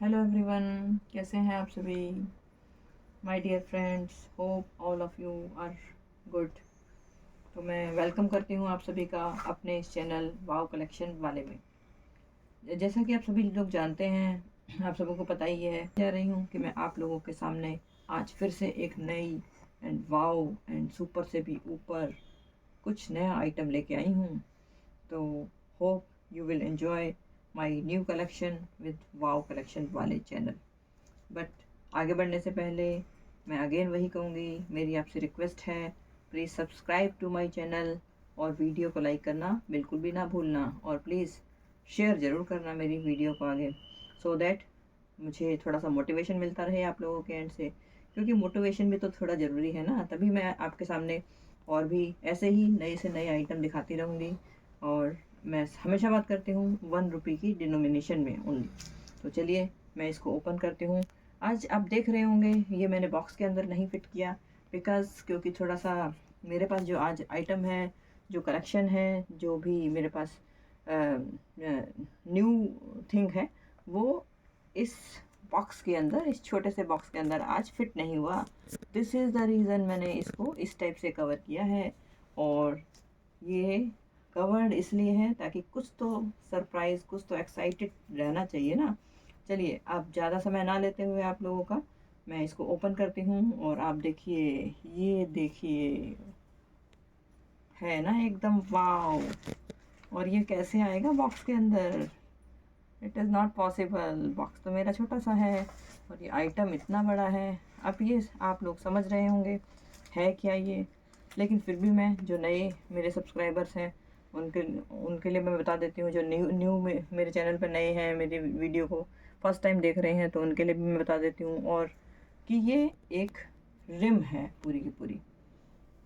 Hello everyone, कैसे हैं आप सभी? My dear friends, hope all of you are good. तो मैं वेलकम करती हूँ आप सभी का अपने इस चैनल वाव कलेक्शन वाले में। जैसा कि आप सभी लोग जानते हैं, आप सबों को पता ही है, जा रही हूँ कि मैं आप लोगों के सामने आज फिर से एक नई एंड वाव एंड सुपर से भी ऊपर कुछ नया आइटम लेके आई हूँ। तो hope you will enjoy my new collection with wow collection वाले चैनल। बट आगे बढ़ने से पहले मैं अगेन वही कहूँगी, मेरी आपसे रिक्वेस्ट है, please subscribe to my channel और वीडियो को लाइक करना बिल्कुल भी ना भूलना, और प्लीज़ शेयर ज़रूर करना मेरी वीडियो को आगे, सो दैट मुझे थोड़ा सा मोटिवेशन मिलता रहे आप लोगों के एंड से, क्योंकि मोटिवेशन भी तो थोड़ा ज़रूरी है ना। तभी मैं आपके सामने और भी ऐसे ही नए से नए आइटम दिखाती रहूँगी। और मैं हमेशा बात करती हूँ 1 रुपये की डिनोमिनेशन में ओनली। तो चलिए मैं इसको ओपन करती हूँ। आज आप देख रहे होंगे ये मैंने बॉक्स के अंदर नहीं फिट किया, बिकॉज़ क्योंकि थोड़ा सा मेरे पास जो आज आइटम है, जो कलेक्शन है, जो भी मेरे पास न्यू थिंग है, वो इस बॉक्स के अंदर, इस छोटे से बॉक्स के अंदर आज फिट नहीं हुआ। दिस इज़ द रीज़न मैंने इसको इस टाइप से कवर किया है। और ये कवर्ड इसलिए है ताकि कुछ तो सरप्राइज़, कुछ तो एक्साइटेड रहना चाहिए ना। चलिए अब ज़्यादा समय ना लेते हुए आप लोगों का, मैं इसको ओपन करती हूँ और आप देखिए, ये देखिए, है ना एकदम वाव। और ये कैसे आएगा बॉक्स के अंदर? It is not possible. Box तो मेरा छोटा सा है और ये आइटम इतना बड़ा है। अब ये आप लोग समझ रहे होंगे है क्या ये, लेकिन फिर भी मैं, जो नए मेरे सब्सक्राइबर्स हैं, उनके उनके लिए मैं बता देती हूँ। जो न्यू न्यू मेरे चैनल पर नए हैं, मेरी वीडियो को फर्स्ट टाइम देख रहे हैं, तो उनके लिए भी मैं बता देती हूँ। और कि ये एक रिम है पूरी की पूरी।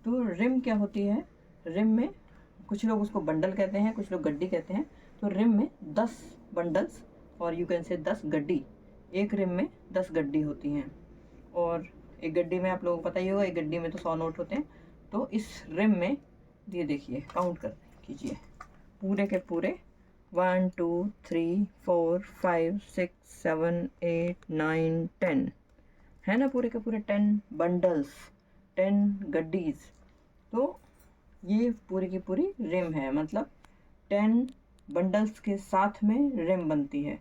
तो रिम क्या होती है? रिम में कुछ लोग उसको बंडल कहते हैं, कुछ लोग गड्डी कहते हैं। तो रिम में 10 बंडल्स और यू कैन से 10 गड्डी, एक रिम में 10 गड्डी होती हैं। और एक गड्डी में आप लोगों को पता ही होगा, एक गड्डी में तो 100 नोट होते हैं। तो इस रिम में ये देखिए, काउंट कर कीजिए, पूरे के पूरे 1 2 3 4 5 6 7 8 9 10 है ना, पूरे के पूरे 10 बंडल्स, 10 गड्डीज। तो ये पूरी की पूरी रिम है, मतलब 10 बंडल्स के साथ में रिम बनती है।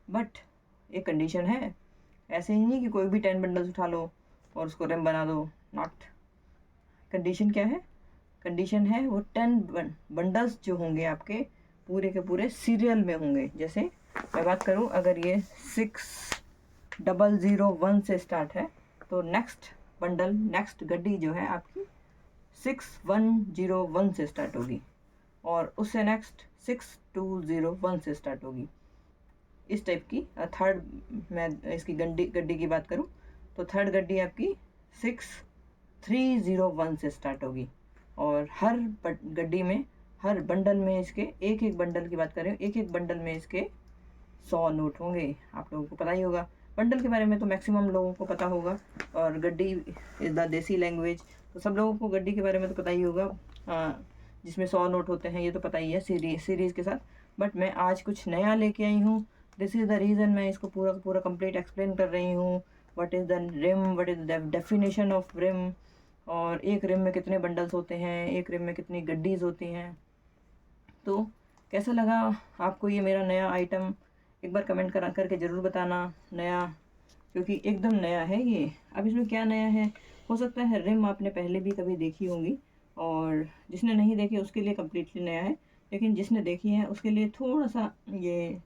बट एक कंडीशन है, ऐसे ही नहीं कि कोई भी 10 बंडल्स उठा लो और उसको रिम बना दो। नॉट। कंडीशन क्या है? कंडीशन है वो 10 बंडल्स जो होंगे आपके पूरे के पूरे सीरियल में होंगे। जैसे मैं बात करूं, अगर ये 6001 से स्टार्ट है, तो नेक्स्ट बंडल, नेक्स्ट गड्डी जो है आपकी 6101 से स्टार्ट होगी, और उससे नेक्स्ट 6201 से स्टार्ट होगी। इस टाइप की थर्ड, मैं इसकी गड्डी की बात करूं, तो थर्ड गड्डी आपकी 6301 से स्टार्ट होगी। और हर गड्डी में, हर बंडल में, इसके एक एक बंडल की बात करें, एक एक बंडल में इसके 100 नोट होंगे। आप लोगों को पता ही होगा, बंडल के बारे में तो मैक्सिमम लोगों को पता होगा, और गड्डी इज़ द देसी लैंग्वेज, तो सब लोगों को गड्डी के बारे में तो पता ही होगा। जिसमें 100 नोट होते हैं, ये तो पता ही है सीरीज़ के साथ। बट मैं आज कुछ नया लेके आई हूँ। दिस इज़ द रीज़न मैं इसको पूरा पूरा कंप्लीट एक्सप्लेन कर रही हूँ। What is the rim, what is the definition of rim, और एक रिम में कितने बंडल्स होते हैं, एक रिम में कितनी गड्डीज़ होती हैं। तो कैसा लगा आपको ये मेरा नया आइटम? एक बार कमेंट करके ज़रूर बताना। नया, क्योंकि एकदम नया है ये। अब इसमें क्या नया है? हो सकता है रिम आपने पहले भी कभी देखी होंगी, और जिसने नहीं देखी उसके लिए कम्प्लीटली नया है, लेकिन जिसने देखी है उसके लिए थोड़ा सा ये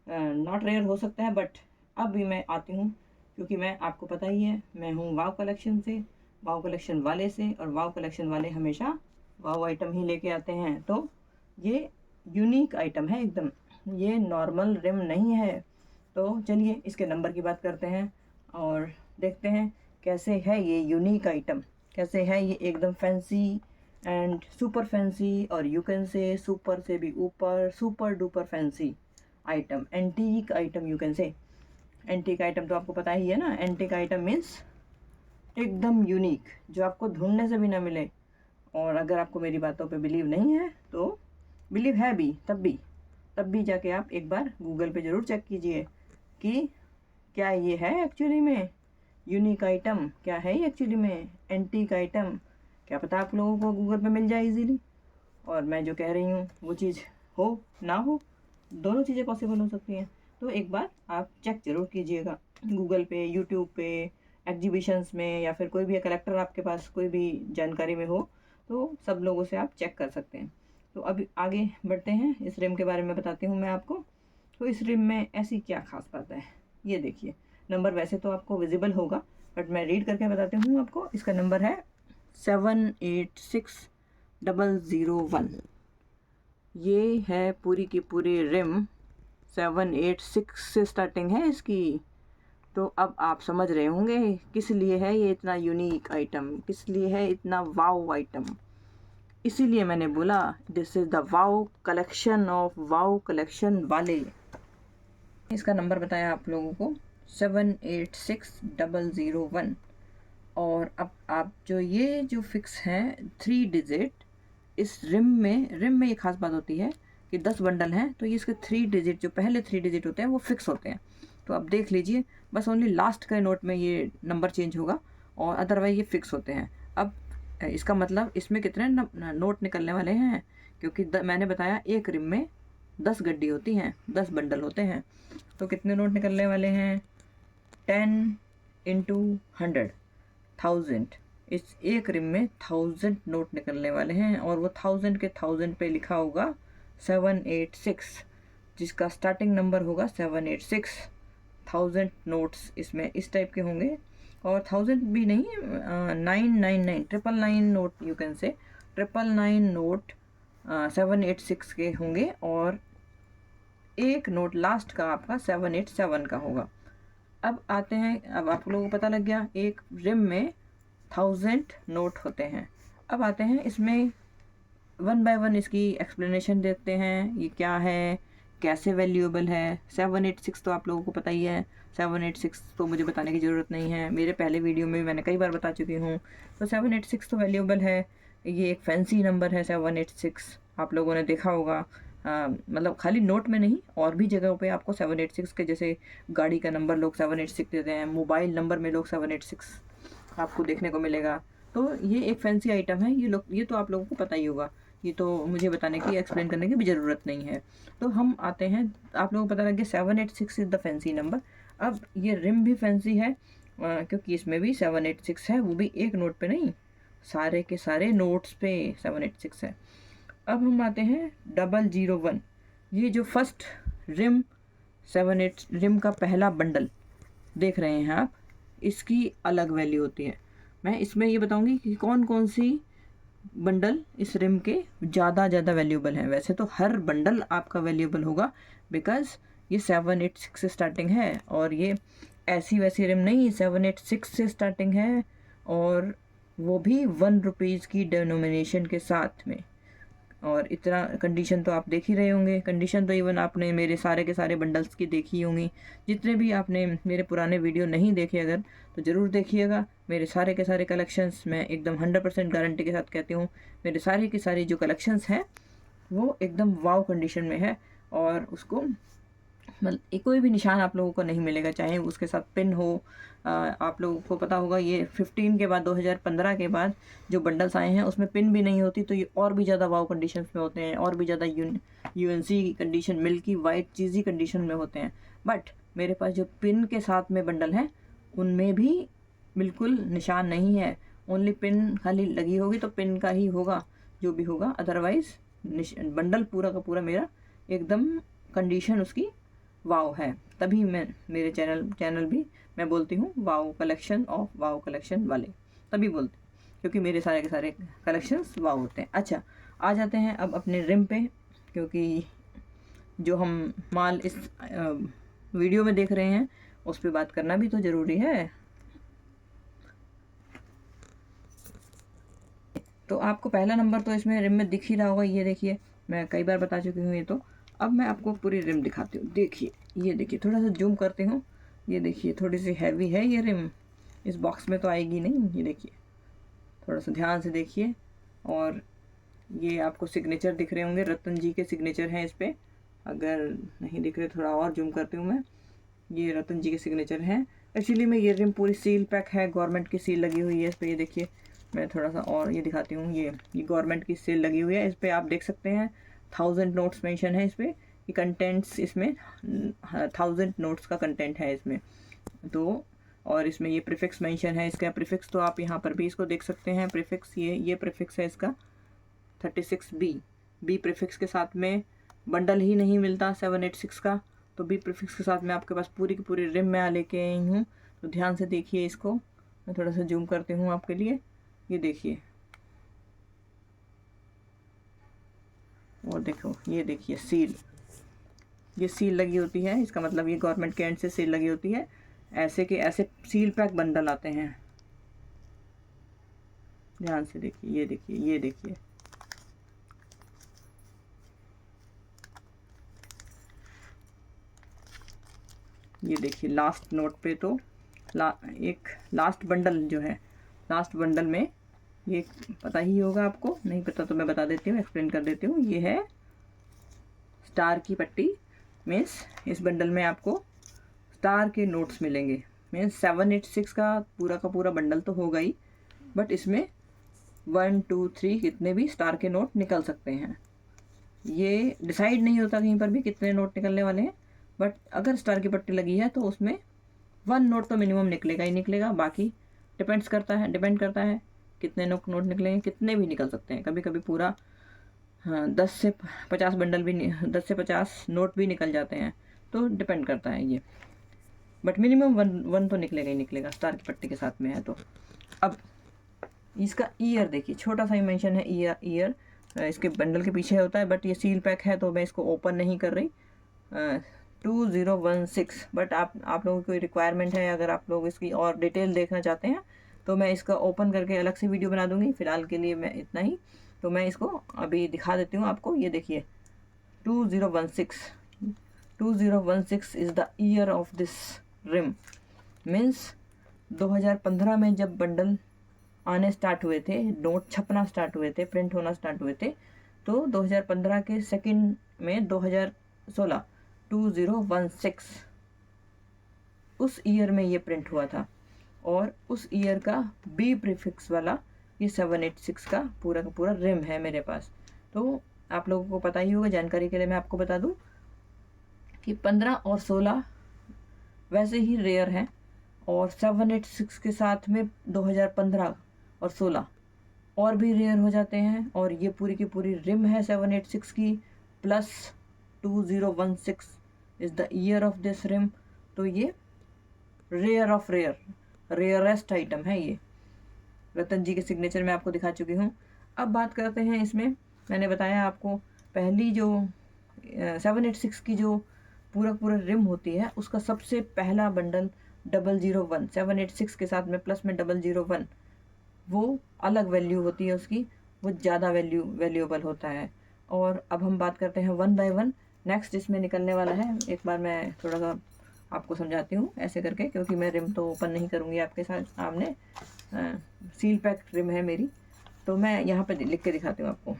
नॉट रेयर हो सकता है। बट अब भी मैं आती हूँ, क्योंकि मैं, आपको पता ही है, मैं हूँ वाव कलेक्शन से, वाव कलेक्शन वाले से, और वाव कलेक्शन वाले हमेशा वाव आइटम ही लेके आते हैं। तो ये यूनिक आइटम है एकदम, ये नॉर्मल रिम नहीं है। तो चलिए इसके नंबर की बात करते हैं और देखते हैं कैसे है ये यूनिक आइटम, कैसे है ये एकदम फैंसी एंड सुपर फैंसी, और यू कैन से सुपर से भी ऊपर, super duper fancy item, antique item you can say. Antique item तो आपको पता ही है ना, एंटीक आइटम मीन्स एकदम यूनिक, जो आपको ढूंढने से भी ना मिले। और अगर आपको मेरी बातों पे बिलीव नहीं है, तो बिलीव है भी, तब भी जाके आप एक बार गूगल पे ज़रूर चेक कीजिए कि क्या ये है एक्चुअली में यूनिक आइटम, क्या है ये एक्चुअली में एंटीक आइटम, क्या पता आप लोगों को गूगल पे मिल जाए इजीली, और मैं जो कह रही हूँ वो चीज़ हो ना हो, दोनों चीज़ें पॉसिबल हो सकती हैं। तो एक बार आप चेक ज़रूर कीजिएगा गूगल पे, यूट्यूब पे, एग्जीबिशंस में, या फिर कोई भी कलेक्टर आपके पास कोई भी जानकारी में हो तो सब लोगों से आप चेक कर सकते हैं। तो अभी आगे बढ़ते हैं, इस रिम के बारे में बताती हूँ मैं आपको। तो इस रिम में ऐसी क्या खास बात है, ये देखिए। नंबर वैसे तो आपको विजिबल होगा, बट मैं रीड करके बताती हूँ आपको। इसका नंबर है 786001। ये है पूरी की पूरी रिम, 786 से स्टार्टिंग है इसकी। तो अब आप समझ रहे होंगे किस लिए है ये इतना यूनिक आइटम, किस लिए है इतना वाव आइटम। इसीलिए मैंने बोला this is the wow collection of wow collection वाले। इसका नंबर बताया आप लोगों को 786001। और अब आप जो फिक्स हैं 3 डिजिट, इस रिम में ये खास बात होती है कि 10 बंडल हैं तो ये इसके 3 डिजिट, जो पहले 3 डिजिट होते हैं वो फिक्स होते हैं। तो आप देख लीजिए, बस ओनली लास्ट के नोट में ये नंबर चेंज होगा और अदरवाइज ये फिक्स होते हैं। अब इसका मतलब इसमें कितने नोट निकलने वाले हैं, क्योंकि मैंने बताया एक रिम में 10 गड्डी होती हैं, 10 बंडल होते हैं। तो कितने नोट निकलने वाले हैं, 10 इंटू 100, 1000। इस एक रिम में 1000 नोट निकलने वाले हैं, और वो 1000 के 1000 पे लिखा होगा 786, जिसका स्टार्टिंग नंबर होगा 786। 1000 नोट्स इसमें इस टाइप के होंगे, और 1000 भी नहीं, 999, 999 note, you can say 999 note 786 के होंगे, और एक नोट लास्ट का आपका 787 का होगा। अब आते हैं, अब आप लोगों को पता लग गया एक रिम में 1000 नोट होते हैं। अब आते हैं इसमें 1 बाय 1 इसकी एक्सप्लेनेशन देखते हैं, ये क्या है, कैसे वैल्यूएबल है। 786 तो आप लोगों को पता ही है, 786 तो मुझे बताने की ज़रूरत नहीं है, मेरे पहले वीडियो में मैंने कई बार बता चुकी हूँ। तो 786 तो वैल्यूएबल है, ये एक फैंसी नंबर है 786, आप लोगों ने देखा होगा। मतलब खाली नोट में नहीं, और भी जगहों पे आपको 786 के, जैसे गाड़ी का नंबर लोग 786 देते हैं, मोबाइल नंबर में लोग 786 आपको देखने को मिलेगा। तो ये एक फैंसी आइटम है, ये तो आप लोगों को पता ही होगा, ये तो मुझे बताने की, एक्सप्लेन करने की भी ज़रूरत नहीं है। तो हम आते हैं, आप लोगों को पता लग गया 786 इज़ द फैंसी नंबर। अब ये रिम भी फैंसी है, क्योंकि इसमें भी 786 है, वो भी एक नोट पे नहीं, सारे के सारे नोट्स पे 786 है। अब हम आते हैं 001, ये जो फर्स्ट रिम 78 रिम का पहला बंडल देख रहे हैं आप, इसकी अलग वैल्यू होती है। मैं इसमें ये बताऊंगी कि कौन कौन सी बंडल इस रिम के ज़्यादा वैल्यूएबल हैं। वैसे तो हर बंडल आपका वैल्यूएबल होगा, बिकॉज ये 786 से स्टार्टिंग है, और ये ऐसी वैसी रिम नहीं, 786 से स्टार्टिंग है, और वो भी 1 रुपीज़ की डिनोमिनेशन के साथ में। और इतना कंडीशन तो आप देख ही रहे होंगे, कंडीशन तो इवन आपने मेरे सारे के सारे बंडल्स की देखी होंगी। जितने भी आपने मेरे पुराने वीडियो नहीं देखे अगर, तो ज़रूर देखिएगा। मेरे सारे के सारे कलेक्शंस, मैं एकदम 100% गारंटी के साथ कहती हूँ, मेरे सारे की सारी जो कलेक्शंस हैं वो एकदम वाव कंडीशन में है, और उसको मतलब कोई भी निशान आप लोगों को नहीं मिलेगा, चाहे उसके साथ पिन हो। आप लोगों को पता होगा ये 15 के बाद, 2015 के बाद जो बंडल्स आए हैं उसमें पिन भी नहीं होती, तो ये और भी ज़्यादा वाव कंडीशन में होते हैं, और भी ज़्यादा यूएनसी कंडीशन, मिल्की वाइट चीज़ी कंडीशन में होते हैं। बट मेरे पास जो पिन के साथ में बंडल हैं उनमें भी बिल्कुल निशान नहीं है, ओनली पिन खाली लगी होगी तो पिन का ही होगा जो भी होगा, अदरवाइज बंडल पूरा का पूरा मेरा एकदम कंडीशन उसकी वाव है। तभी मैं मेरे चैनल भी मैं बोलती हूँ वाव कलेक्शन ऑफ वाव कलेक्शन वाले, तभी बोलती हूँ क्योंकि मेरे सारे के सारे कलेक्शंस वाव होते हैं। अच्छा, आ जाते हैं अब अपने रिम पे, क्योंकि जो हम माल इस वीडियो में देख रहे हैं उस पर बात करना भी तो ज़रूरी है। तो आपको पहला नंबर तो इसमें रिम में दिख ही रहा होगा, ये देखिए, मैं कई बार बता चुकी हूँ ये तो। अब मैं आपको पूरी रिम दिखाती हूँ, देखिए, ये देखिए, थोड़ा सा जूम करती हूँ, ये देखिए थोड़ी सी हैवी है ये रिम, इस बॉक्स में तो आएगी नहीं, ये देखिए, थोड़ा सा ध्यान से देखिए। और ये आपको सिग्नेचर दिख रहे होंगे, रतन जी के सिग्नेचर हैं इस पर, अगर नहीं दिख रहे थोड़ा और जूम करती हूँ मैं, ये रतन जी के सिग्नेचर हैं। एक्चुअली में ये रिम पूरी सील पैक है, गवर्नमेंट की सील लगी हुई है इस पर। ये देखिए, मैं थोड़ा सा और ये दिखाती हूँ। ये गवर्नमेंट की सील लगी हुई है इस पर, आप देख सकते हैं 1000 नोट्स मेंशन है इस पर। ये कंटेंट्स इसमें 1000 नोट्स का कंटेंट है इसमें। तो और इसमें ये प्रीफिक्स मेंशन है इसका। प्रीफिक्स तो आप यहाँ पर भी इसको देख सकते हैं। प्रीफिक्स ये प्रीफिक्स है इसका 36B। बी प्रीफिक्स के साथ में बंडल ही नहीं मिलता 786 का, तो बी प्रीफिक्स के साथ में आपके पास पूरी की पूरी रिम मैं लेके आई हूँ। तो ध्यान से देखिए इसको, मैं थोड़ा सा जूम करती हूँ आपके लिए। ये देखिए, और देखो ये देखिए सील, ये सील लगी होती है। इसका मतलब ये गवर्नमेंट के एंड से सील लगी होती है। ऐसे के ऐसे सील पैक बंडल आते हैं। ध्यान से देखिए, ये देखिए, ये देखिए, ये देखिए लास्ट नोट पे तो एक लास्ट बंडल जो है, लास्ट बंडल में ये पता ही होगा आपको, नहीं पता तो मैं बता देती हूँ, एक्सप्लेन कर देती हूँ। ये है स्टार की पट्टी, मीन्स इस बंडल में आपको स्टार के नोट्स मिलेंगे। मीन्स 786 का पूरा बंडल तो होगा ही, बट इसमें 1 2 3 कितने भी स्टार के नोट निकल सकते हैं। ये डिसाइड नहीं होता कहीं पर भी कितने नोट निकलने वाले हैं, बट अगर स्टार की पट्टी लगी है तो उसमें 1 नोट तो मिनिमम निकलेगा ही निकलेगा। बाकी डिपेंड करता है कितने नोट निकलेंगे, कितने भी निकल सकते हैं। कभी कभी पूरा 10 से 50 बंडल भी 10 से 50 नोट भी निकल जाते हैं, तो डिपेंड करता है ये। बट मिनिमम वन तो निकलेगा ही निकलेगा स्टार की पट्टी के साथ में है तो। अब इसका ईयर देखिए, छोटा सा ही मेंशन है ईयर इसके बंडल के पीछे होता है, बट ये सील पैक है तो मैं इसको ओपन नहीं कर रही। 2016, बट आप लोगों की रिक्वायरमेंट है, अगर आप लोग इसकी और डिटेल देखना चाहते हैं तो मैं इसका ओपन करके अलग से वीडियो बना दूंगी। फिलहाल के लिए मैं इतना ही, तो मैं इसको अभी दिखा देती हूँ आपको। ये देखिए 2016 is the year of this rim. Means 2015 में जब बंडल आने स्टार्ट हुए थे, नोट छपना स्टार्ट हुए थे, प्रिंट होना स्टार्ट हुए थे, तो 2015 के सेकंड में 2016 उस ईयर में ये प्रिंट हुआ था। और उस ईयर का बी प्रीफिक्स वाला ये 786 का पूरा रिम है मेरे पास। तो आप लोगों को पता ही होगा, जानकारी के लिए मैं आपको बता दूं कि 15 और 16 वैसे ही रेयर हैं, और 786 के साथ में 2015 और 16 और भी रेयर हो जाते हैं। और ये पूरी की पूरी रिम है 786 की, plus 2016 is the year of this rim. तो ये रेयर ऑफ रेयरेस्ट आइटम है। ये रतन जी के सिग्नेचर में आपको दिखा चुकी हूँ। अब बात करते हैं इसमें, मैंने बताया आपको पहली जो 786 की जो पूरा रिम होती है, उसका सबसे पहला बंडल 001 786 के साथ में प्लस में 001, वो अलग वैल्यू होती है उसकी, वो ज़्यादा वैल्यूएबल होता है। और अब हम बात करते हैं 1 बाय 1। नेक्स्ट इसमें निकलने वाला है, एक बार मैं थोड़ा सा आपको समझाती हूँ ऐसे करके, क्योंकि मैं रिम तो ओपन नहीं करूँगी आपके सामने। सील पैक रिम है मेरी, तो मैं यहाँ पे लिख के दिखाती हूँ आपको।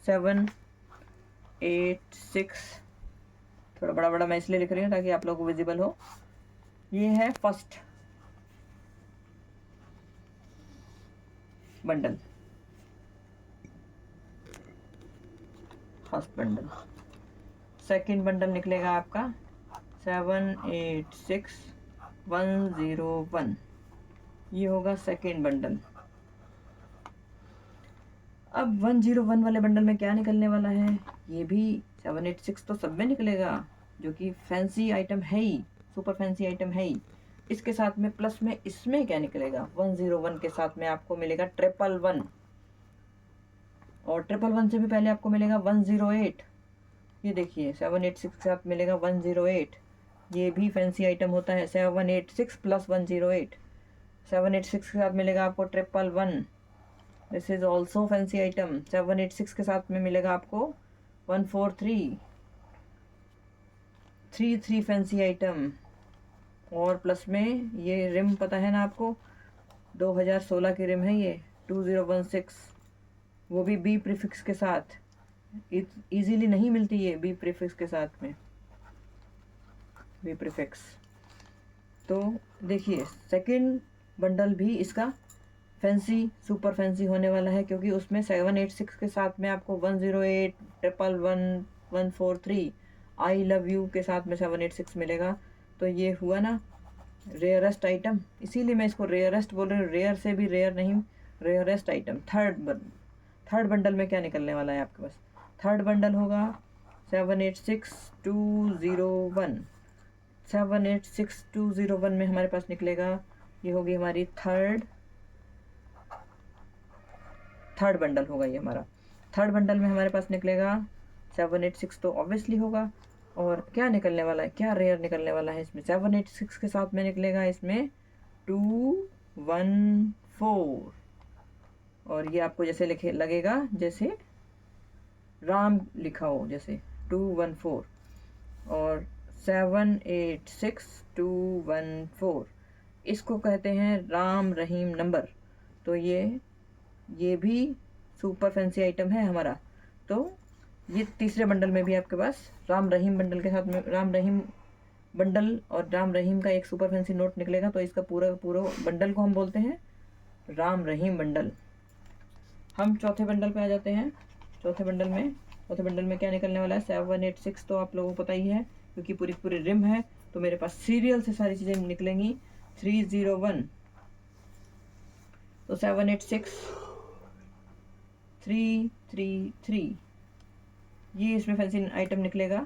786, थोड़ा बड़ा मैं इसलिए लिख रही हूँ ताकि आप लोगों को विजिबल हो। ये है फर्स्ट बंडल, सेकंड बंडल निकलेगा आपका 786101, ये होगा सेकंड बंडल। अब 101 वाले बंडल में क्या निकलने वाला है, ये भी 786 तो सब में निकलेगा, जो कि फैंसी आइटम है ही, सुपर फैंसी आइटम है ही। इसके साथ में प्लस में इसमें क्या निकलेगा, 101 के साथ में आपको मिलेगा 111, और 111 से भी पहले आपको मिलेगा 108। ये देखिए 786 के साथ मिलेगा 108, ये भी फैंसी आइटम होता है। 786 प्लस 108, 786 के साथ मिलेगा आपको 111, this is also fancy item. 786 के साथ में मिलेगा आपको 143 फैंसी आइटम। और प्लस में ये रिम पता है ना आपको, 2016 की रिम है ये 2016, वो भी बी प्रीफिक्स के साथ। इजीली नहीं मिलती ये बी प्रीफिक्स के साथ में, बी प्रीफिक्स। तो देखिए सेकंड बंडल भी इसका फैंसी सुपर फैंसी होने वाला है, क्योंकि उसमें 786 के साथ में आपको 108111143 आई लव यू के साथ में 786 मिलेगा। तो ये हुआ ना रेयरेस्ट आइटम, इसीलिए मैं इसको रेयरेस्ट बोल रही हूँ, रेयर से भी रेयर नहीं, रेयरेस्ट आइटम। थर्ड बंडल में क्या निकलने वाला है आपके पास? थर्ड बंडल होगा 786201। 786201 में हमारे पास निकलेगा, ये होगी हमारी थर्ड बंडल होगा ये हमारा। थर्ड बंडल में हमारे पास निकलेगा 786 तो ऑब्वियसली होगा। और क्या निकलने वाला है, क्या रेयर निकलने वाला है इसमें? 786 के साथ में निकलेगा इसमें 214, और ये आपको जैसे लिखे लगेगा जैसे राम लिखा हो, जैसे 214 और 786214, इसको कहते हैं राम रहीम नंबर। तो ये भी सुपर फैंसी आइटम है हमारा। तो ये तीसरे बंडल में भी आपके पास राम रहीम बंडल के साथ में राम रहीम बंडल और राम रहीम का एक सुपर फैंसी नोट निकलेगा। तो इसका पूरा बंडल को हम बोलते हैं राम रहीम बंडल। हम चौथे बंडल पे आ जाते हैं। चौथे बंडल में क्या निकलने वाला है? 786 तो आप लोगों को पता ही है, क्योंकि पूरी रिम है। तो मेरे पास सीरियल से सारी चीज़ें निकलेंगी। 301, तो 786 333, ये इसमें फैंसी आइटम निकलेगा।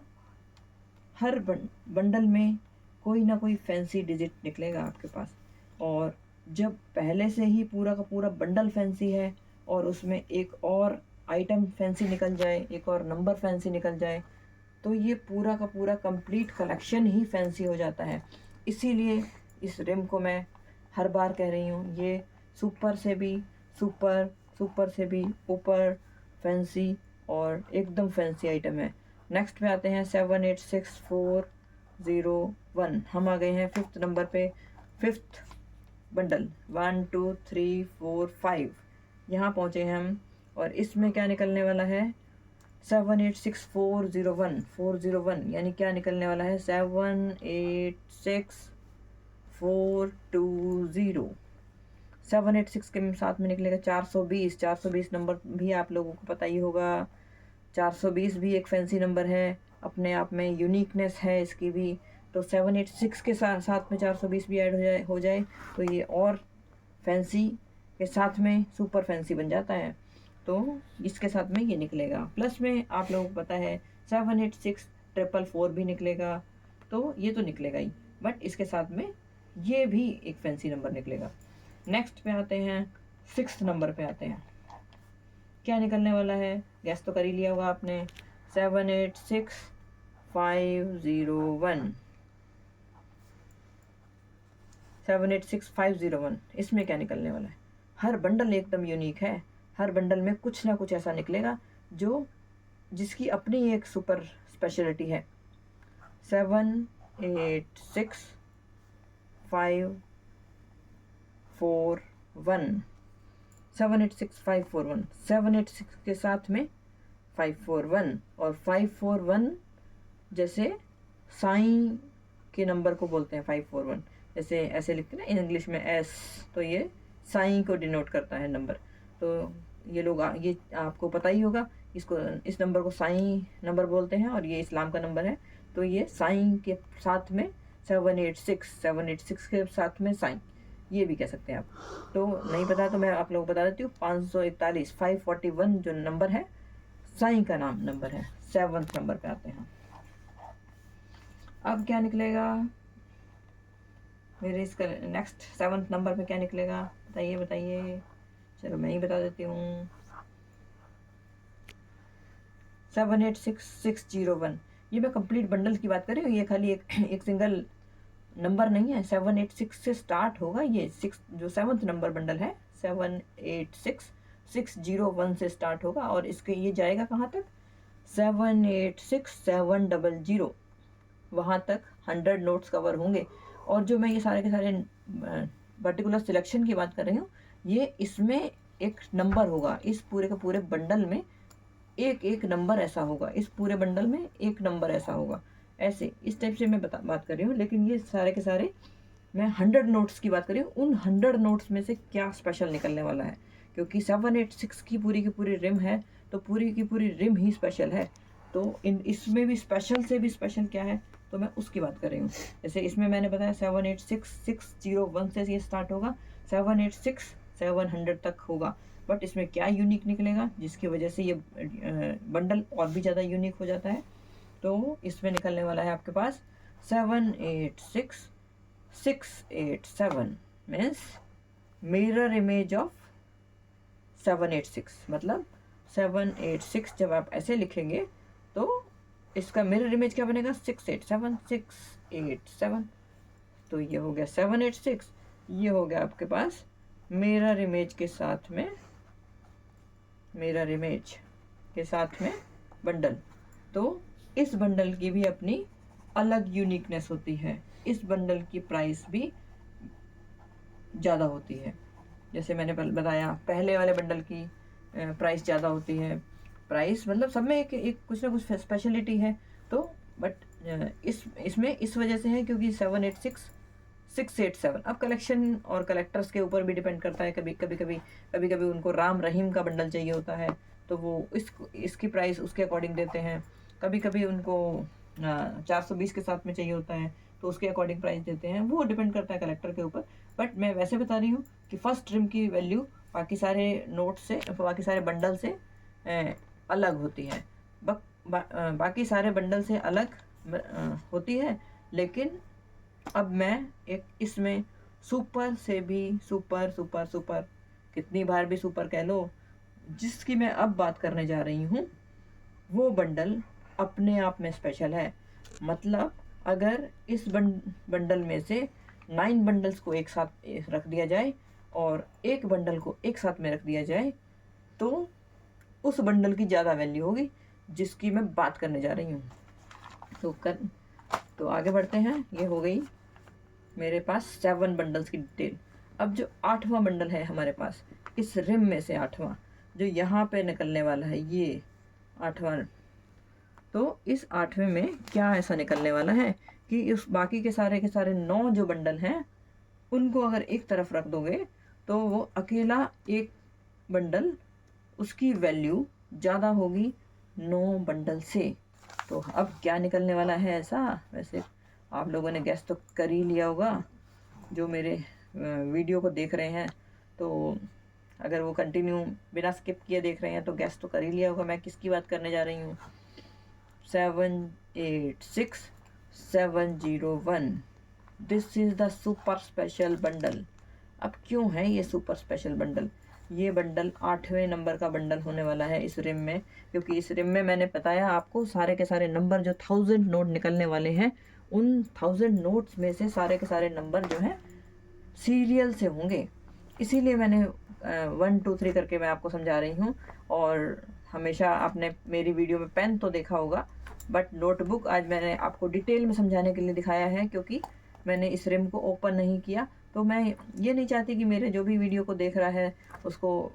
हर बंडल में कोई ना कोई फैंसी डिजिट निकलेगा आपके पास। और जब पहले से ही पूरा का पूरा बंडल फैंसी है और उसमें एक और आइटम फैंसी निकल जाए, एक और नंबर फैंसी निकल जाए, तो ये पूरा का पूरा कंप्लीट कलेक्शन ही फैंसी हो जाता है। इसीलिए इस रिम को मैं हर बार कह रही हूँ, ये सुपर से भी ऊपर फैंसी और एकदम फैंसी आइटम है। नेक्स्ट पे आते हैं 786401। हम आ गए हैं फिफ्थ नंबर पे, फिफ्थ बंडल 1 2 3 4 5 यहाँ पहुँचे हैं हम। और इसमें क्या निकलने वाला है? 786401 यानी क्या निकलने वाला है? 786420। 786 के साथ में निकलेगा 420 नंबर भी आप लोगों को पता ही होगा। 420 भी एक फैंसी नंबर है, अपने आप में यूनिकनेस है इसकी भी। तो 786 के साथ में 420 भी ऐड हो जाए तो ये और फैंसी के साथ में सुपर फैंसी बन जाता है। तो इसके साथ में ये निकलेगा। प्लस में आप लोगों को पता है 786444 भी निकलेगा। तो ये तो निकलेगा ही, बट इसके साथ में ये भी एक फैंसी नंबर निकलेगा। नेक्स्ट पे आते हैं, सिक्स्थ नंबर पे आते हैं। क्या निकलने वाला है? गैस तो कर ही लिया होगा आपने। 786501। 786501 इसमें क्या निकलने वाला है? हर बंडल एकदम यूनिक है। हर बंडल में कुछ ना कुछ ऐसा निकलेगा जिसकी अपनी एक सुपर स्पेशलिटी है। 786541 786 के साथ में 541 और 541 जैसे साईं के नंबर को बोलते हैं 541। जैसे ऐसे लिखते हैं ना इंग्लिश में एस, तो ये साईं को डिनोट करता है नंबर। तो ये लोग ये आपको पता ही होगा, इस नंबर को साईं नंबर बोलते हैं और ये इस्लाम का नंबर है। तो ये साईं के साथ में 786 के साथ में साईं, ये भी कह सकते हैं आप। तो नहीं पता तो मैं आप लोगों को बता देती हूँ। 541 जो नंबर है साईं का नाम नंबर है। 7th नंबर पे आते हैं। अब क्या निकलेगा मेरे इसका नेक्स्ट 7th नंबर पे? क्या निकलेगा बताइए। चलो मैं ही बता देती हूँ। 786601, ये मैं कंप्लीट बंडल की बात कर रही हूँ। ये खाली एक सिंगल नंबर नहीं है। 786 से स्टार्ट होगा ये जो 7th नंबर बंडल है 786601 से स्टार्ट होगा और इसके ये जाएगा कहाँ तक? 786700, वहाँ तक 100 नोट्स कवर होंगे। और जो मैं ये सारे के सारे पर्टिकुलर सिलेक्शन की बात कर रही हूँ, ये इसमें एक नंबर होगा। इस पूरे के पूरे बंडल में एक नंबर ऐसा होगा। इस पूरे बंडल में एक नंबर ऐसा होगा। ऐसे इस टाइप से मैं बात कर रही हूँ। लेकिन ये सारे के सारे मैं 100 नोट्स की बात करी हूँ, उन 100 नोट्स में से क्या स्पेशल निकलने वाला है, क्योंकि 786 की पूरी रिम है, तो पूरी की पूरी रिम ही स्पेशल है। तो इसमें भी स्पेशल से भी स्पेशल क्या है, तो मैं उसकी बात कर रही हूँ। जैसे इसमें मैंने बताया 786601 से ये स्टार्ट होगा, 786 700 तक होगा। बट इसमें क्या यूनिक निकलेगा जिसकी वजह से ये बंडल और भी ज़्यादा यूनिक हो जाता है। तो इसमें निकलने वाला है आपके पास 786687 मीन्स मिरर इमेज ऑफ 786, मतलब 786 जब आप ऐसे लिखेंगे तो इसका मिरर इमेज क्या बनेगा, 687 तो ये हो गया 786, ये हो गया आपके पास मिरर इमेज के साथ में, मिरर इमेज के साथ में बंडल। तो इस बंडल की भी अपनी अलग यूनिकनेस होती है, इस बंडल की प्राइस भी ज़्यादा होती है। जैसे मैंने बताया पहले वाले बंडल की प्राइस ज़्यादा होती है, प्राइस मतलब सब में एक कुछ ना कुछ स्पेशलिटी है। तो बट इसमें इस वजह से है क्योंकि 786 687 अब कलेक्शन और कलेक्टर्स के ऊपर भी डिपेंड करता है। कभी कभी उनको राम रहीम का बंडल चाहिए होता है तो वो इसकी प्राइस उसके अकॉर्डिंग देते हैं। कभी कभी उनको 420 के साथ में चाहिए होता है तो उसके अकॉर्डिंग प्राइस देते हैं, वो डिपेंड करता है कलेक्टर के ऊपर। बट मैं वैसे बता रही हूँ कि फर्स्ट ट्रिम की वैल्यू बाकी सारे नोट से, बाकी सारे बंडल से अलग होती है। बाकी सारे बंडल से अलग होती है। लेकिन अब मैं एक इसमें सुपर से भी सुपर सुपर सुपर कितनी बार भी सुपर कह लो, जिसकी मैं अब बात करने जा रही हूँ वो बंडल अपने आप में स्पेशल है। मतलब अगर इस बंडल में से 9 बंडल्स को एक साथ रख दिया जाए और एक बंडल को एक साथ में रख दिया जाए तो उस बंडल की ज़्यादा वैल्यू होगी जिसकी मैं बात करने जा रही हूँ। तो आगे बढ़ते हैं। ये हो गई मेरे पास 7 बंडल्स की डिटेल। अब जो 8वां बंडल है हमारे पास, इस रिम में से 8वां जो यहाँ पे निकलने वाला है, ये 8वां। तो इस 8वें में क्या ऐसा निकलने वाला है कि उस बाकी के सारे 9 जो बंडल हैं उनको अगर एक तरफ रख दोगे तो वो अकेला एक बंडल, उसकी वैल्यू ज़्यादा होगी 9 बंडल से। तो अब क्या निकलने वाला है ऐसा, वैसे आप लोगों ने गैस तो कर ही लिया होगा जो मेरे वीडियो को देख रहे हैं। तो अगर वो कंटिन्यू बिना स्किप किए देख रहे हैं तो गैस तो कर ही लिया होगा मैं किसकी बात करने जा रही हूँ। 786701, this is the super special bundle. अब क्यों है ये सुपर स्पेशल बंडल, ये बंडल 8वें नंबर का बंडल होने वाला है इस रिम में, क्योंकि इस रिम में मैंने बताया आपको सारे के सारे नंबर जो 1000 नोट निकलने वाले हैं, उन 1000 नोट्स में से सारे के सारे नंबर जो हैं सीरियल से होंगे। इसीलिए मैंने 1 2 3 करके मैं आपको समझा रही हूँ। और हमेशा आपने मेरी वीडियो में पेन तो देखा होगा, बट नोटबुक आज मैंने आपको डिटेल में समझाने के लिए दिखाया है, क्योंकि मैंने इस रिम को ओपन नहीं किया। तो मैं ये नहीं चाहती कि मेरे जो भी वीडियो को देख रहा है उसको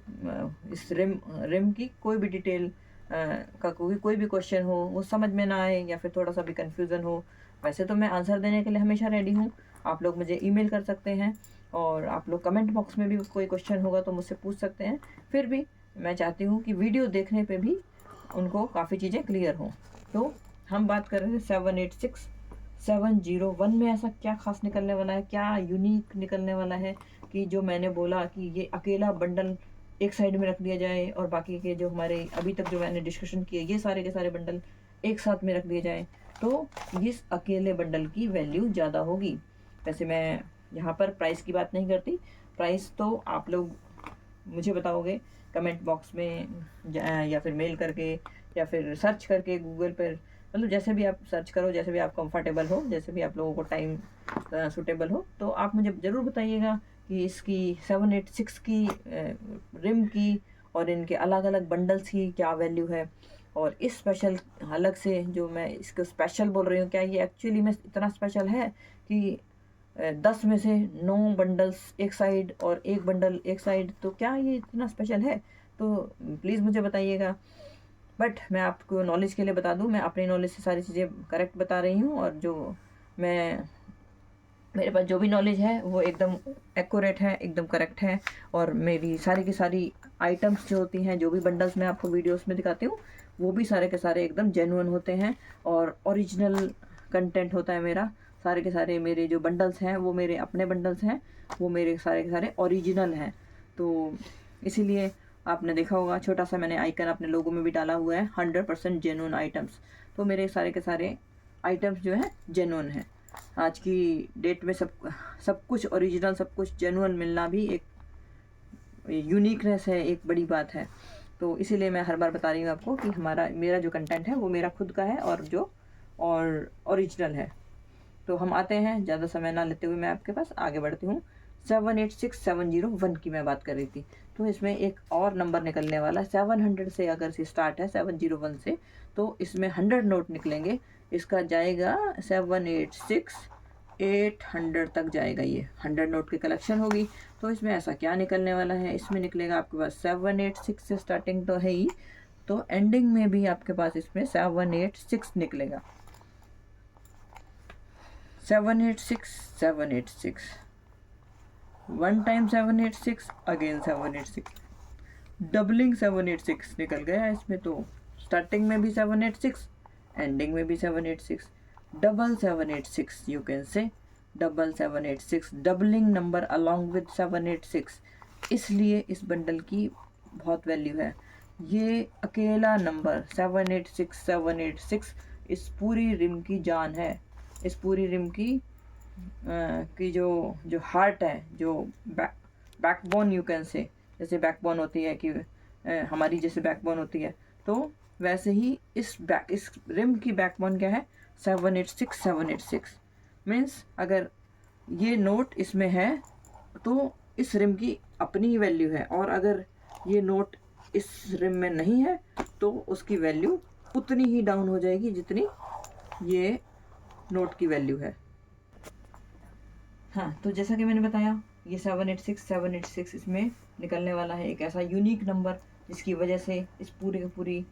इस रिम की कोई भी डिटेल का कोई भी क्वेश्चन हो वो समझ में ना आए या फिर थोड़ा सा भी कन्फ्यूज़न हो। वैसे तो मैं आंसर देने के लिए हमेशा रेडी हूँ, आप लोग मुझे ईमेल कर सकते हैं और आप लोग कमेंट बॉक्स में भी कोई क्वेश्चन होगा तो मुझसे पूछ सकते हैं। फिर भी मैं चाहती हूँ कि वीडियो देखने पे भी उनको काफ़ी चीज़ें क्लियर हों। तो हम बात कर रहे हैं 786701 में ऐसा क्या खास निकलने वाला है, क्या यूनिक निकलने वाला है कि जो मैंने बोला कि ये अकेला बंडल एक साइड में रख दिया जाए और बाकी के जो हमारे अभी तक जो मैंने डिस्कशन किए ये सारे के सारे बंडल एक साथ में रख दिए जाए तो इस अकेले बंडल की वैल्यू ज़्यादा होगी। वैसे मैं यहाँ पर प्राइस की बात नहीं करती, प्राइस तो आप लोग मुझे बताओगे कमेंट बॉक्स में या फिर मेल करके या फिर सर्च करके गूगल पर, मतलब जैसे भी आप सर्च करो, जैसे भी आप कंफर्टेबल हो, जैसे भी आप लोगों को टाइम सूटेबल हो, तो आप मुझे ज़रूर बताइएगा कि इसकी 786 की रिम की और इनके अलग अलग बंडल्स की क्या वैल्यू है। और इस स्पेशल अलग से जो मैं इसको स्पेशल बोल रही हूँ, क्या ये एक्चुअली में इतना स्पेशल है कि 10 में से 9 बंडल्स एक साइड और एक बंडल एक साइड, तो क्या ये इतना स्पेशल है? तो प्लीज़ मुझे बताइएगा। बट मैं आपको नॉलेज के लिए बता दूं, मैं अपनी नॉलेज से सारी चीज़ें करेक्ट बता रही हूँ और जो मैं मेरे पास जो भी नॉलेज है वो एकदम एक्यूरेट है, एकदम करेक्ट है। और मेरी सारी की सारी आइटम्स जो होती हैं, जो भी बंडल्स मैं आपको वीडियोस में दिखाती हूँ, वो भी सारे के सारे एकदम जेन्युइन होते हैं और ओरिजिनल कंटेंट होता है मेरा। सारे के सारे मेरे जो बंडल्स हैं वो मेरे अपने बंडल्स हैं, वो मेरे सारे के सारे ओरिजिनल हैं। तो इसीलिए आपने देखा होगा छोटा सा मैंने आइकन अपने लोगों में भी डाला हुआ है, 100% जेन्युइन आइटम्स। तो मेरे सारे के सारे आइटम्स जो हैं जेन्युइन हैं। आज की डेट में सब कुछ ओरिजिनल, सब कुछ जेन्युइन मिलना भी एक यूनिकनेस है, एक बड़ी बात है। तो इसीलिए मैं हर बार बता रही हूँ आपको कि मेरा जो कंटेंट है वो मेरा खुद का है और ओरिजिनल है। तो हम आते हैं, ज़्यादा समय ना लेते हुए मैं आपके पास आगे बढ़ती हूँ। 786701 की मैं बात कर रही थी। तो इसमें एक और नंबर निकलने वाला है 700 से, अगर से स्टार्ट है 701 से, तो इसमें 100 नोट निकलेंगे। इसका जाएगा 786 800 तक जाएगा। ये 100 नोट की कलेक्शन होगी। तो इसमें ऐसा क्या निकलने वाला है, इसमें निकलेगा आपके पास 786 से स्टार्टिंग तो है ही, तो एंडिंग में भी आपके पास इसमें 786 निकलेगा। 786 786 वन टाइम 786, अगेन 786, डबलिंग 786 निकल गया इसमें। तो स्टार्टिंग में भी 786, एंडिंग में भी 786, double 786 you can say, double 786, doubling number along with 786। इसलिए इस बंडल की बहुत वैल्यू है। ये अकेला नंबर 786 इस पूरी रिम की जान है। इस पूरी रिम की जो जो हार्ट है, जो बैकबोन यू कैन से, जैसे बैकबोन होती है कि हमारी जैसे बैकबोन होती है, तो वैसे ही इस रिम की बैकबोन क्या है, 786 मीन्स अगर ये नोट इसमें है तो इस रिम की अपनी वैल्यू है, और अगर ये नोट इस रिम में नहीं है तो उसकी वैल्यू उतनी ही डाउन हो जाएगी जितनी ये नोट की वैल्यू है। हाँ, तो जैसा कि मैंने बताया, ये 786 इसमें निकलने वाला है, एक ऐसा यूनिक नंबर जिसकी वजह से इस पूरी की पूरी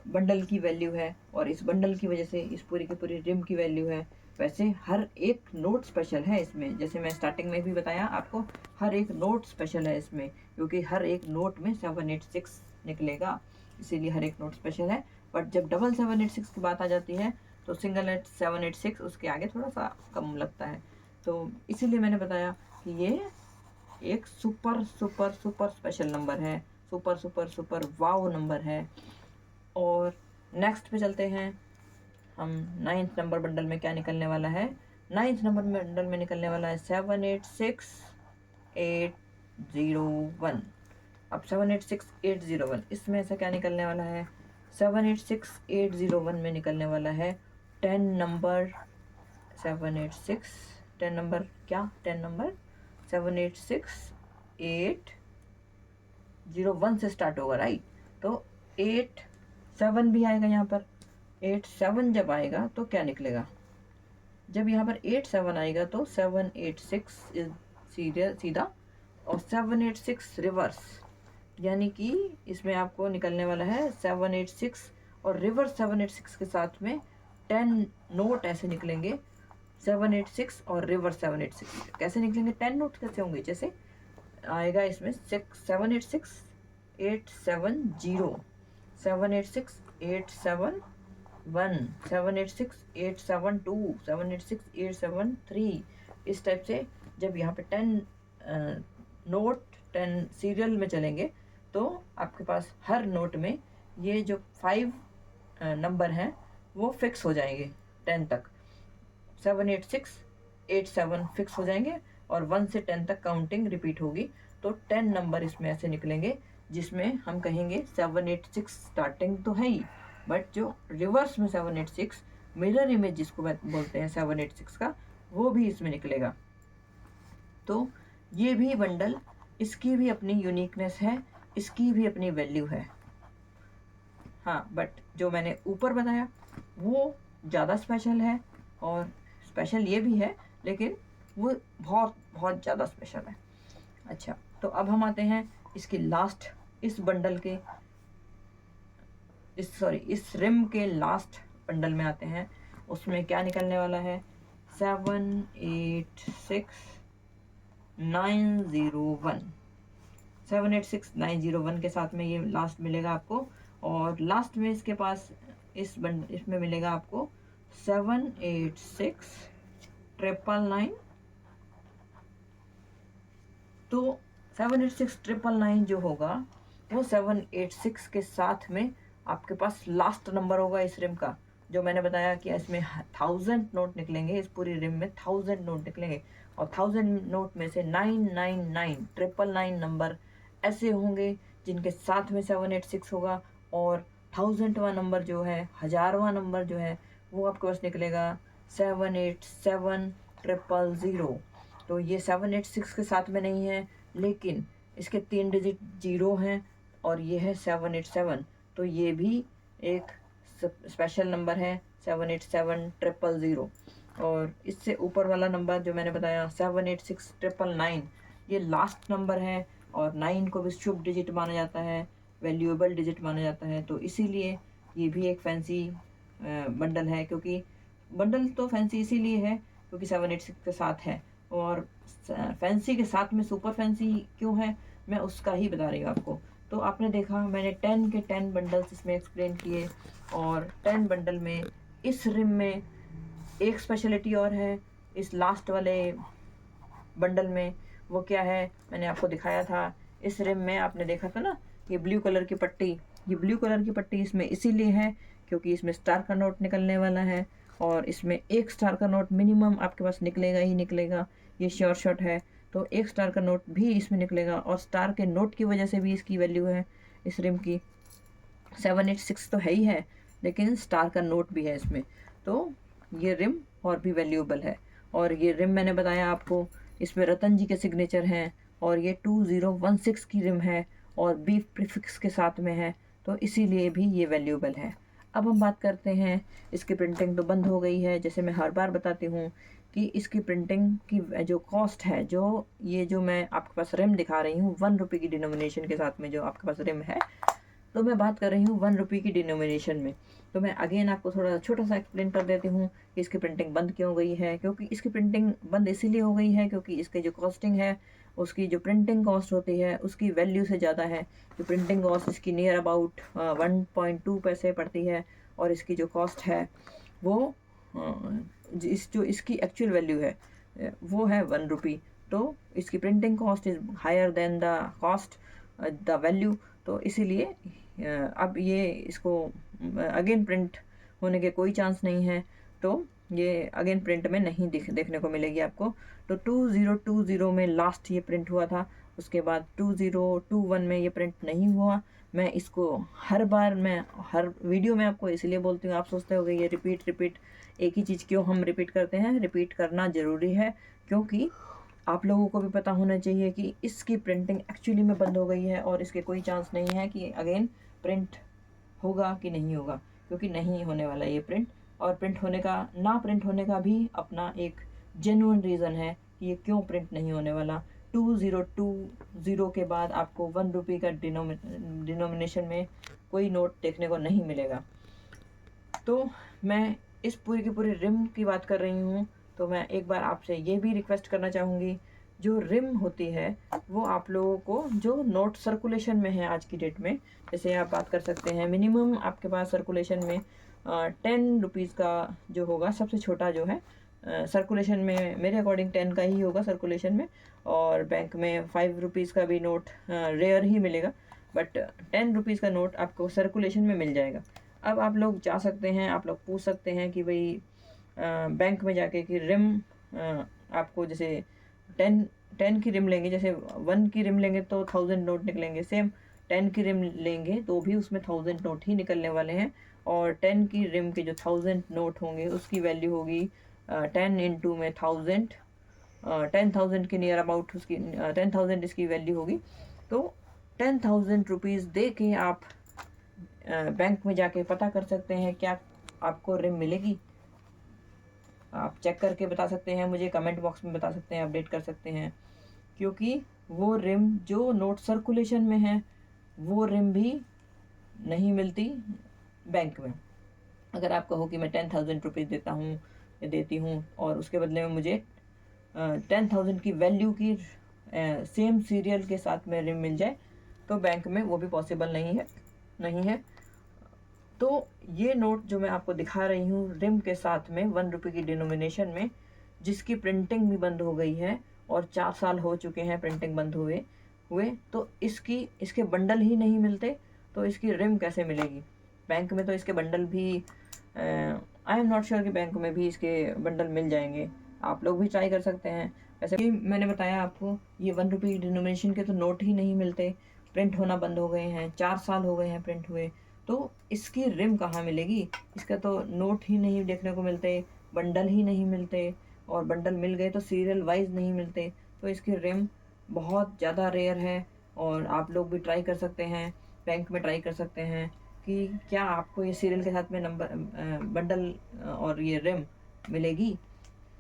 बंडल की वैल्यू है, और इस बंडल की वजह से इस पूरी की पूरी रिम की वैल्यू है। वैसे हर एक नोट स्पेशल है इसमें, जैसे मैं स्टार्टिंग में भी बताया आपको, हर एक नोट स्पेशल है इसमें, क्योंकि हर एक नोट में 786 निकलेगा, इसीलिए हर एक नोट स्पेशल है। बट जब डबल 786 की बात आ जाती है तो सिंगल 786 उसके आगे थोड़ा सा कम लगता है। तो इसीलिए मैंने बताया कि ये एक super super super special number है, सुपर सुपर सुपर वाव नंबर है। और नेक्स्ट पे चलते हैं हम। 9th नंबर बंडल में क्या निकलने वाला है, 9th नंबर बंडल में निकलने वाला है 786801। अब 786801 इसमें ऐसा क्या निकलने वाला है, 786801 में निकलने वाला है 10 नंबर। 786 10 नंबर क्या, 10 नंबर 786801 से स्टार्ट होगा, राइट। तो 87 भी आएगा यहाँ पर। 87 जब आएगा तो क्या निकलेगा, जब यहाँ पर 87 आएगा तो 786 सीधा, और 786 रिवर्स, यानी कि इसमें आपको निकलने वाला है 786 और रिवर्स 786 के साथ में 10 नोट ऐसे निकलेंगे। 786 और रिवर्स 786 कैसे निकलेंगे, 10 नोट कैसे होंगे, जैसे आएगा इसमें 786 870, 786 871, 786 872, 786 873, इस टाइप से जब यहाँ पे 10 नोट 10 सीरियल में चलेंगे तो आपके पास हर नोट में ये जो 5 नंबर हैं वो फिक्स हो जाएंगे 10 तक। 786 87 फिक्स हो जाएंगे और 1 से 10 तक काउंटिंग रिपीट होगी। तो 10 नंबर इसमें ऐसे निकलेंगे जिसमें हम कहेंगे 786 स्टार्टिंग तो है ही, बट जो रिवर्स में 786 मिरर इमेज जिसको बोलते हैं 786 का, वो भी इसमें निकलेगा। तो ये भी बंडल, इसकी भी अपनी यूनिकनेस है, इसकी भी अपनी वैल्यू है। हाँ, बट जो मैंने ऊपर बताया वो ज़्यादा स्पेशल है, और स्पेशल ये भी है लेकिन वो बहुत बहुत ज़्यादा स्पेशल है। अच्छा, तो अब हम आते हैं इसकी लास्ट, इस बंडल के इस रिम के लास्ट बंडल में आते हैं। उसमें क्या निकलने वाला है, 786,901 786,901 के साथ में ये लास्ट मिलेगा आपको। और लास्ट में इसके पास इसमें मिलेगा आपको 786,999। तो 786,999 जो होगा वो 786 के साथ में आपके पास लास्ट नंबर होगा इस रिम का। जो मैंने बताया कि इसमें 1000 नोट निकलेंगे, इस पूरी रिम में 1000 नोट निकलेंगे और 1000 नोट में से 999 नंबर ऐसे होंगे जिनके साथ में 786 होगा। और 1000वां नंबर जो है, 1000वां नंबर जो है, वो आपके पास निकलेगा 787,000। तो ये 786 के साथ में नहीं है, लेकिन इसके 3 डिजिट जीरो हैं और ये है 787। तो ये भी एक स्पेशल नंबर है 787,000। और इससे ऊपर वाला नंबर जो मैंने बताया 786,999, ये लास्ट नंबर है और 9 को भी शुभ डिजिट माना जाता है, वैल्यूएबल डिजिट माना जाता है। तो इसीलिए ये भी एक फैंसी बंडल है, क्योंकि बंडल तो फैंसी इसीलिए है क्योंकि 786 के साथ है। और फैंसी के साथ में सुपर फैंसी क्यों है, मैं उसका ही बता रही हूँ आपको। तो आपने देखा मैंने 10 के 10 बंडल्स इसमें एक्सप्लेन किए, और 10 बंडल में इस रिम में एक स्पेशलिटी और है इस लास्ट वाले बंडल में। वो क्या है, मैंने आपको दिखाया था इस रिम में, आपने देखा था ना, ये ब्लू कलर की पट्टी। ये ब्लू कलर की पट्टी इसमें इसीलिए है क्योंकि इसमें स्टार का नोट निकलने वाला है, और इसमें 1 स्टार का नोट मिनिमम आपके पास निकलेगा ही निकलेगा, ये श्योर शॉट है। तो 1 स्टार का नोट भी इसमें निकलेगा, और स्टार के नोट की वजह से भी इसकी वैल्यू है इस रिम की। 786 तो है ही है, लेकिन स्टार का नोट भी है इसमें, तो ये रिम और भी वैल्यूएबल है। और ये रिम मैंने बताया आपको, इसमें रतन जी के सिग्नेचर हैं, और ये 2016 की रिम है और बीफ प्रीफिक्स के साथ में है, तो इसीलिए भी ये वैल्यूएबल है। अब हम बात करते हैं, इसकी प्रिंटिंग तो बंद हो गई है, जैसे मैं हर बार बताती हूँ कि इसकी प्रिंटिंग की जो कॉस्ट है, जो ये जो मैं आपके पास रिम दिखा रही हूँ 1 रुपये की डिनोमिनेशन के साथ में जो आपके पास रिम है, तो मैं बात कर रही हूँ 1 रुपये की डिनोमिनेशन में। तो मैं अगेन आपको थोड़ा छोटा सा एक्सप्लेन कर देती हूँ कि इसकी प्रिंटिंग बंद क्यों गई है। क्योंकि इसकी प्रिंटिंग बंद इसीलिए हो गई है क्योंकि इसकी जो कॉस्टिंग है, उसकी जो प्रिंटिंग कॉस्ट होती है उसकी वैल्यू से ज़्यादा है। जो प्रिंटिंग कॉस्ट इसकी नियर अबाउट 1.2 पैसे पड़ती है, और इसकी जो कॉस्ट है वो जो इसकी एक्चुअल वैल्यू है वो है 1 रुपी। तो इसकी printing cost is higher than the cost the value. तो इसीलिए अब ये इसको अगेन प्रिंट होने के कोई चांस नहीं है, तो ये अगेन प्रिंट में नहीं देखने को मिलेगी आपको। तो 2020 में लास्ट ये प्रिंट हुआ था, उसके बाद 2021 में ये प्रिंट नहीं हुआ। मैं इसको हर बार, मैं हर वीडियो में आपको इसलिए बोलती हूँ, आप सोचते हो ये रिपीट एक ही चीज़ क्यों हम रिपीट करते हैं। रिपीट करना ज़रूरी है क्योंकि आप लोगों को भी पता होना चाहिए कि इसकी प्रिंटिंग एक्चुअली में बंद हो गई है, और इसके कोई चांस नहीं है कि अगेन प्रिंट होगा कि नहीं होगा, क्योंकि नहीं होने वाला ये प्रिंट। और प्रिंट होने का, ना प्रिंट होने का भी अपना एक जेन्युइन रीज़न है कि ये क्यों प्रिंट नहीं होने वाला। 2020 के बाद आपको 1 रुपये का डिनोमिनेशन में कोई नोट देखने को नहीं मिलेगा। तो मैं इस पूरी की पूरी रिम की बात कर रही हूँ, तो मैं एक बार आपसे ये भी रिक्वेस्ट करना चाहूँगी, जो रिम होती है वो आप लोगों को, जो नोट सर्कुलेशन में है आज की डेट में, जैसे आप बात कर सकते हैं मिनिमम आपके पास सर्कुलेशन में 10 रुपीज़ का जो होगा, सबसे छोटा जो है सर्कुलेशन में मेरे अकॉर्डिंग 10 का ही होगा सर्कुलेशन में, और बैंक में 5 रुपीज़ का भी नोट रेयर ही मिलेगा, बट 10 रुपीज़ का नोट आपको सर्कुलेशन में मिल जाएगा। अब आप लोग जा सकते हैं, आप लोग पूछ सकते हैं कि भाई बैंक में जाके कि रिम आपको जैसे 10 की रिम लेंगे, जैसे 1 की रिम लेंगे तो 1000 नोट निकलेंगे, सेम 10 की रिम लेंगे तो भी उसमें 1000 नोट ही निकलने वाले हैं। और 10 की रिम के जो 1000 नोट होंगे उसकी वैल्यू होगी 10 इंटू में 1000, 10,000 के नियर अबाउट उसकी 10,000 इसकी वैल्यू होगी। तो 10,000 रुपीज़ दे के आप बैंक में जाके पता कर सकते हैं क्या आपको रिम मिलेगी। आप चेक करके बता सकते हैं, मुझे कमेंट बॉक्स में बता सकते हैं, अपडेट कर सकते हैं, क्योंकि वो रिम जो नोट सर्कुलेशन में है वो रिम भी नहीं मिलती बैंक में। अगर आप कहो कि मैं 10,000 रुपीज़ देता हूँ देती हूँ और उसके बदले में मुझे 10,000 की वैल्यू की सेम सीरियल के साथ में रिम मिल जाए, तो बैंक में वो भी पॉसिबल नहीं है। तो ये नोट जो मैं आपको दिखा रही हूँ रिम के साथ में 1 रुपये की डिनोमिनेशन में, जिसकी प्रिंटिंग भी बंद हो गई है और 4 साल हो चुके हैं प्रिंटिंग बंद हुए, तो इसके बंडल ही नहीं मिलते, तो इसकी रिम कैसे मिलेगी? बैंक में तो इसके बंडल भी आई एम नॉट श्योर कि बैंक में भी इसके बंडल मिल जाएंगे। आप लोग भी ट्राई कर सकते हैं। वैसे भी मैंने बताया आपको, ये 1 रुपये की डिनोमिनेशन के तो नोट ही नहीं मिलते, प्रिंट होना बंद हो गए हैं, 4 साल हो गए हैं प्रिंट हुए, तो इसकी रिम कहाँ मिलेगी? इसका तो नोट ही नहीं देखने को मिलते, बंडल ही नहीं मिलते, और बंडल मिल गए तो सीरियल वाइज नहीं मिलते, तो इसकी रिम बहुत ज़्यादा रेयर है। और आप लोग भी ट्राई कर सकते हैं, बैंक में ट्राई कर सकते हैं कि क्या आपको ये सीरियल के साथ में नंबर बंडल और ये रिम मिलेगी।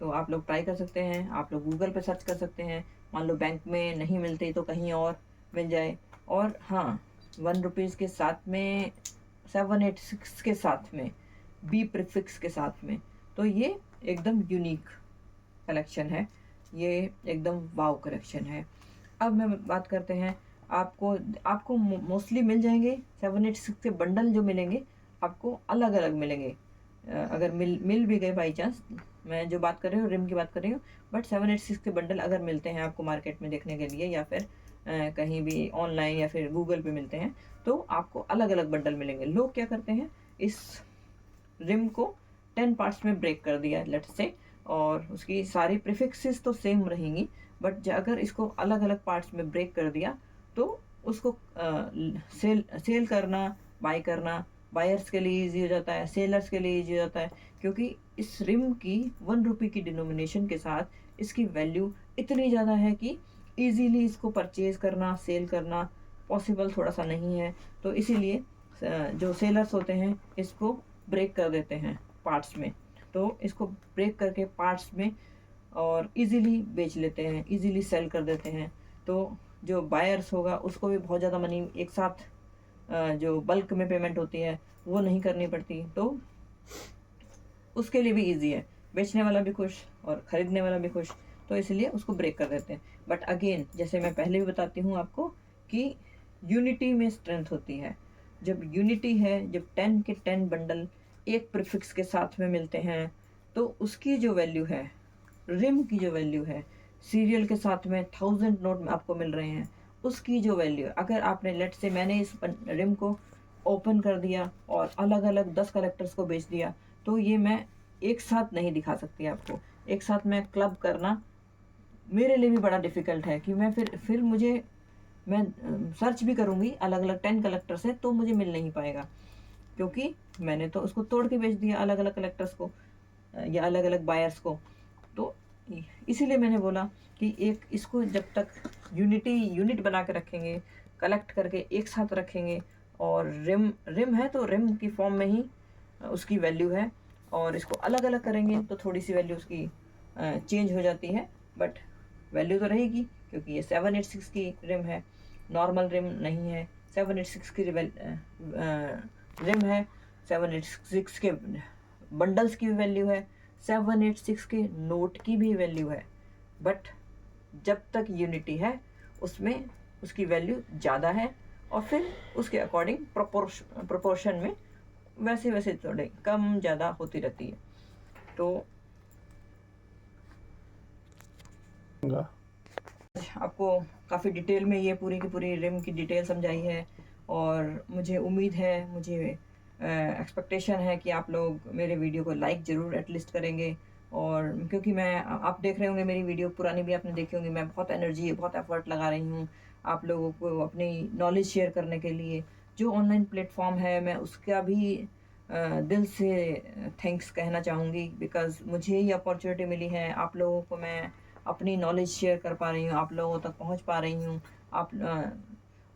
तो आप लोग ट्राई कर सकते हैं, आप लोग गूगल पे सर्च कर सकते हैं। मान लो बैंक में नहीं मिलते तो कहीं और मिल जाए। और हाँ, 1 रुपीज़ के साथ में 786 के साथ में बी प्रीफिक्स के साथ में, तो ये एकदम यूनिक कलेक्शन है, ये एकदम वाव कलेक्शन है। अब मैं बात करते हैं, आपको मोस्टली मिल जाएंगे 786 के बंडल जो मिलेंगे आपको अलग अलग मिलेंगे। अगर मिल भी गए बाई चांस, मैं जो बात कर रही हूँ रिम की बात कर रही हूँ, बट 786 के बंडल अगर मिलते हैं आपको मार्केट में देखने के लिए, या फिर कहीं भी ऑनलाइन या फिर गूगल पे मिलते हैं, तो आपको अलग अलग बंडल मिलेंगे। लोग क्या करते हैं, इस रिम को 10 पार्ट्स में ब्रेक कर दिया लेट्स से, और उसकी सारी प्रीफिक्सेस तो सेम रहेंगी, बट अगर इसको अलग अलग पार्ट्स में ब्रेक कर दिया तो उसको सेल करना, बाय करना बायर्स के लिए ईजी हो जाता है, सेलर्स के लिए ईजी हो जाता है, क्योंकि इस रिम की 1 रुपये की डिनोमिनेशन के साथ इसकी वैल्यू इतनी ज़्यादा है कि ईजीली इसको परचेज़ करना, सेल करना पॉसिबल थोड़ा सा नहीं है। तो इसीलिए जो सेलर्स होते हैं इसको ब्रेक कर देते हैं पार्ट्स में, तो इसको ब्रेक करके पार्ट्स में और इजीली बेच लेते हैं, इजीली सेल कर देते हैं। तो जो बायर्स होगा उसको भी बहुत ज़्यादा मनी एक साथ जो बल्क में पेमेंट होती है वो नहीं करनी पड़ती, तो उसके लिए भी इजी है, बेचने वाला भी खुश और ख़रीदने वाला भी खुश, तो इसलिए उसको ब्रेक कर देते हैं। बट अगेन, जैसे मैं पहले भी बताती हूँ आपको कि यूनिटी में स्ट्रेंथ होती है। जब यूनिटी है, जब 10 के 10 बंडल एक प्रीफिक्स के साथ में मिलते हैं, तो उसकी जो वैल्यू है, रिम की जो वैल्यू है, सीरियल के साथ में 1000 नोट आपको मिल रहे हैं, उसकी जो वैल्यू, अगर आपने लेट से मैंने इस रिम को ओपन कर दिया और अलग अलग 10 कलेक्टर्स को बेच दिया, तो ये मैं एक साथ नहीं दिखा सकती आपको। एक साथ मैं क्लब करना मेरे लिए भी बड़ा डिफ़िकल्ट है कि मैं फिर मैं सर्च भी करूँगी अलग अलग 10 कलेक्टर से, तो मुझे मिल नहीं पाएगा, क्योंकि मैंने तो उसको तोड़ के बेच दिया अलग अलग कलेक्टर्स को या अलग अलग बायर्स को। तो इसीलिए मैंने बोला कि एक इसको जब तक यूनिट बना के रखेंगे, कलेक्ट करके एक साथ रखेंगे, और रिम है तो रिम की फॉर्म में ही उसकी वैल्यू है, और इसको अलग अलग करेंगे तो थोड़ी सी वैल्यू उसकी चेंज हो जाती है, बट वैल्यू तो रहेगी, क्योंकि ये 786 की रिम है, नॉर्मल रिम नहीं है। 786 की रिम है, 786 के बंडल्स की भी वैल्यू है, 786 के नोट की भी वैल्यू है, बट जब तक यूनिटी है उसमें उसकी वैल्यू ज़्यादा है, और फिर उसके अकॉर्डिंग प्रोपोर्शन में वैसे वैसे थोड़े कम ज़्यादा होती रहती है। तो आपको काफ़ी डिटेल में ये पूरी की पूरी रिम की डिटेल समझाई है, और मुझे उम्मीद है, मुझे एक्सपेक्टेशन है कि आप लोग मेरे वीडियो को लाइक ज़रूर एटलीस्ट करेंगे। और क्योंकि आप देख रहे होंगे मेरी वीडियो पुरानी भी आपने देखी होंगी, मैं बहुत एनर्जी, बहुत एफर्ट लगा रही हूँ आप लोगों को अपनी नॉलेज शेयर करने के लिए। जो ऑनलाइन प्लेटफॉर्म है मैं उसका भी दिल से थैंक्स कहना चाहूँगी, बिकॉज़ मुझे ये अपॉर्चुनिटी मिली है, आप लोगों को मैं अपनी नॉलेज शेयर कर पा रही हूँ, आप लोगों तक पहुँच पा रही हूँ।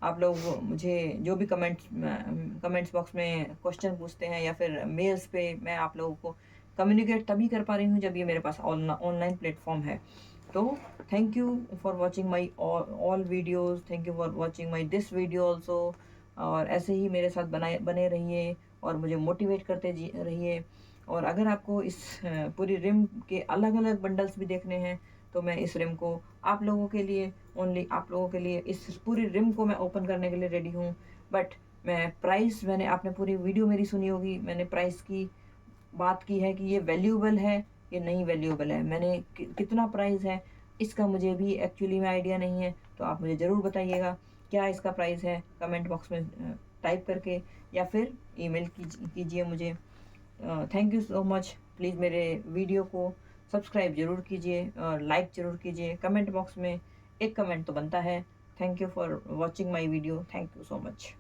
आप लोग मुझे जो भी कमेंट्स बॉक्स में क्वेश्चन पूछते हैं या फिर मेल्स पे, मैं आप लोगों को कम्युनिकेट तभी कर पा रही हूँ जब ये मेरे पास ऑनलाइन प्लेटफॉर्म है। तो thank you for watching my all videos, thank you for watching my this video also. और ऐसे ही मेरे साथ बने रहिए और मुझे मोटिवेट करते रहिए। और अगर आपको इस पूरी रिम के अलग अलग बंडल्स भी देखने हैं तो मैं इस रिम को आप लोगों के लिए, ओनली आप लोगों के लिए, इस पूरी रिम को मैं ओपन करने के लिए रेडी हूँ। बट मैं प्राइस, मैंने आपने पूरी वीडियो मेरी सुनी होगी, मैंने प्राइस की बात की है कि ये वैल्यूएबल है, ये नहीं वैल्यूएबल है, मैंने कितना प्राइस है इसका मुझे भी एक्चुअली में आइडिया नहीं है। तो आप मुझे ज़रूर बताइएगा क्या इसका प्राइस है, कमेंट बॉक्स में टाइप करके या फिर ईमेल कीजिए मुझे। Thank you so much. Please मेरे वीडियो को सब्सक्राइब ज़रूर कीजिए और लाइक ज़रूर कीजिए। कमेंट बॉक्स में एक कमेंट तो बनता है। Thank you for watching my video. Thank you so much.